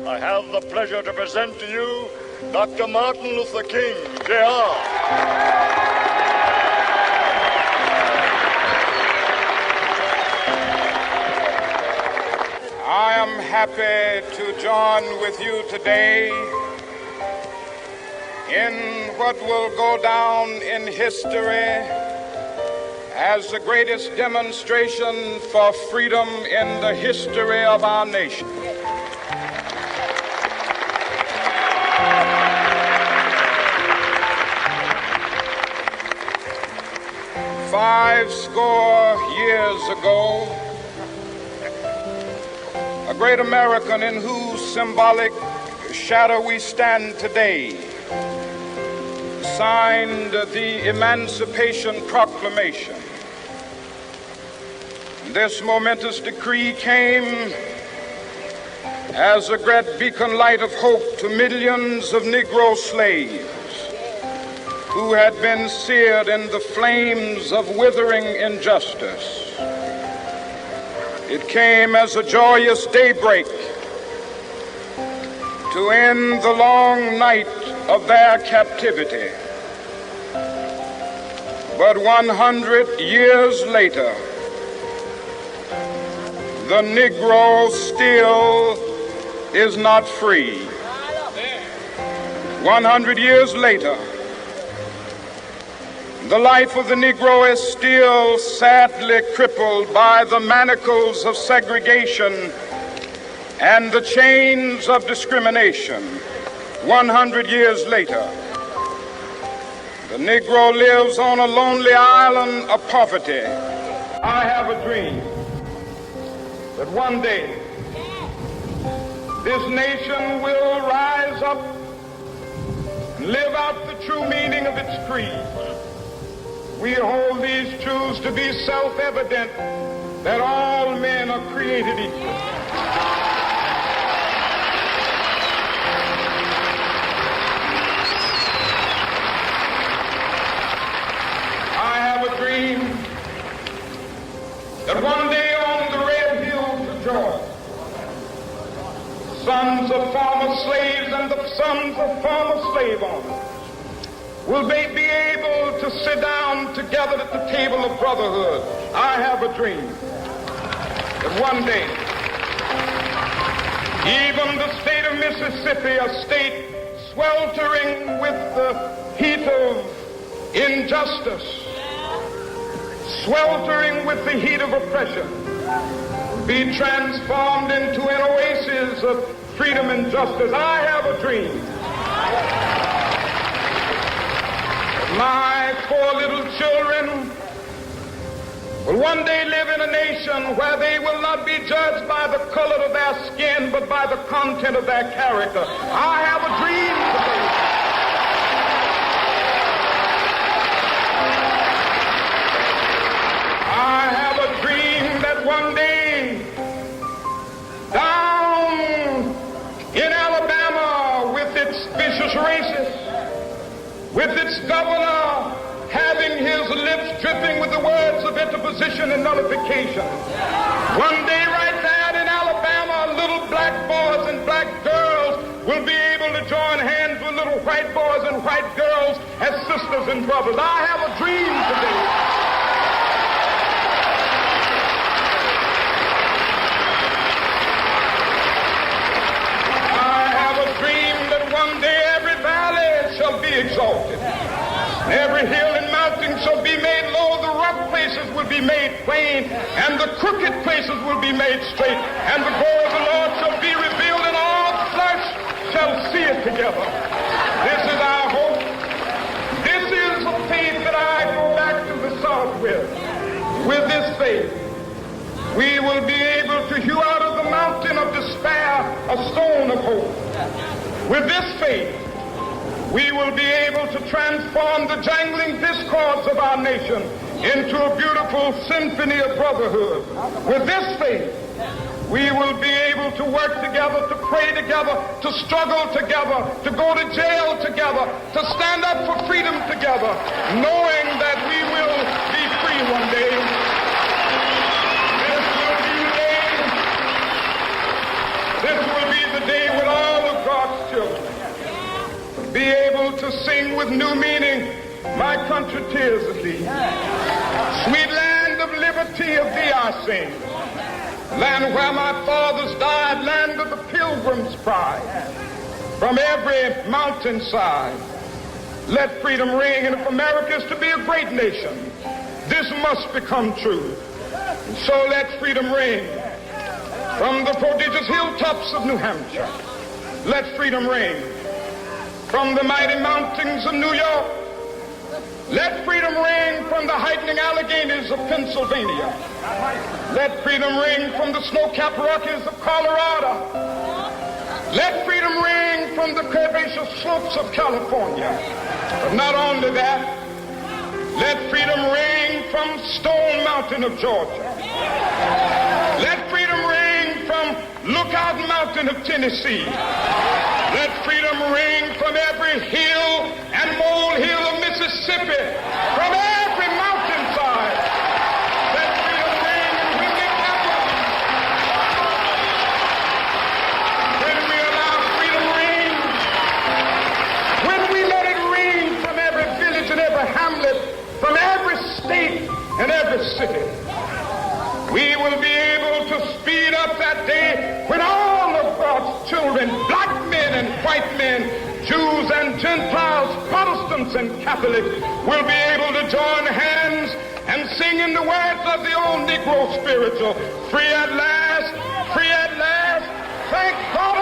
I have the pleasure to present to you Dr. Martin Luther King, Jr. I am happy to join with you today in what will go down in history as the greatest demonstration for freedom in the history of our nation. Five score years ago, a great American in whose symbolic shadow we stand today signed the Emancipation Proclamation. This momentous decree came as a great beacon light of hope to millions of Negro slaves who had been seared in the flames of withering injustice. It came as a joyous daybreak to end the long night of their captivity. But 100 years later, the Negro still is not free. 100 years later, the life of the Negro is still sadly crippled by the manacles of segregation and the chains of discrimination. 100 years later, the Negro lives on a lonely island of poverty. I have a dream that one day this nation will rise up and live out the true meaning of its creed. We hold these truths to be self-evident, that all men are created equal. I have a dream that one day on the red hills of Georgia, sons of former slaves and the sons of former slave owners will they be able to sit down together at the table of brotherhood. I have a dream that one day, even the state of Mississippi, a state sweltering with the heat of injustice, sweltering with the heat of oppression, be transformed into an oasis of freedom and justice. I have a dream. My four little children will one day live in a nation where they will not be judged by the color of their skin, but by the content of their character. I have a dream today. I have a dream that one day, down in Alabama, with its vicious racists, with its governor having his lips dripping with the words of interposition and nullification. One day right there in Alabama, little black boys and black girls will be able to join hands with little white boys and white girls as sisters and brothers. I have a dream today. I have a dream that one day every valley shall be exalted. Every hill and mountain shall be made low, the rough places will be made plain, and the crooked places will be made straight, and the glory of the Lord shall be revealed, and all flesh shall see it together. This is our hope. This is the faith that I go back to the South with. With this faith, we will be able to hew out of the mountain of despair a stone of hope. With this faith, we will be able to transform the jangling discords of our nation into a beautiful symphony of brotherhood. With this faith, we will be able to work together, to pray together, to struggle together, to go to jail together, to stand up for freedom together, knowing that we will be free one day. This will be the day when with new meaning. My country, tears of thee. Sweet land of liberty, of thee I sing. Land where my fathers died, land of the pilgrim's pride. From every mountainside, let freedom ring. And if America is to be a great nation, this must become true. And so let freedom ring. From the prodigious hilltops of New Hampshire, let freedom ring. From the mighty mountains of New York, let freedom ring. From the heightening Alleghenies of Pennsylvania, let freedom ring. From the snow-capped Rockies of Colorado, let freedom ring. From the curvaceous slopes of California. But not only that, let freedom ring from Stone Mountain of Georgia. Let freedom ring from Lookout Mountain of Tennessee. Let freedom ring from every hill and molehill of Mississippi, from every mountainside. Let freedom ring, and when they gather, when we allow freedom ring, when we let it ring from every village and every hamlet, from every state and every city, we will be able to speed up that day when all of God's children, black men and white men, Jews and Gentiles, Protestants and Catholics, will be able to join hands and sing in the words of the old Negro spiritual, free at last, thank God.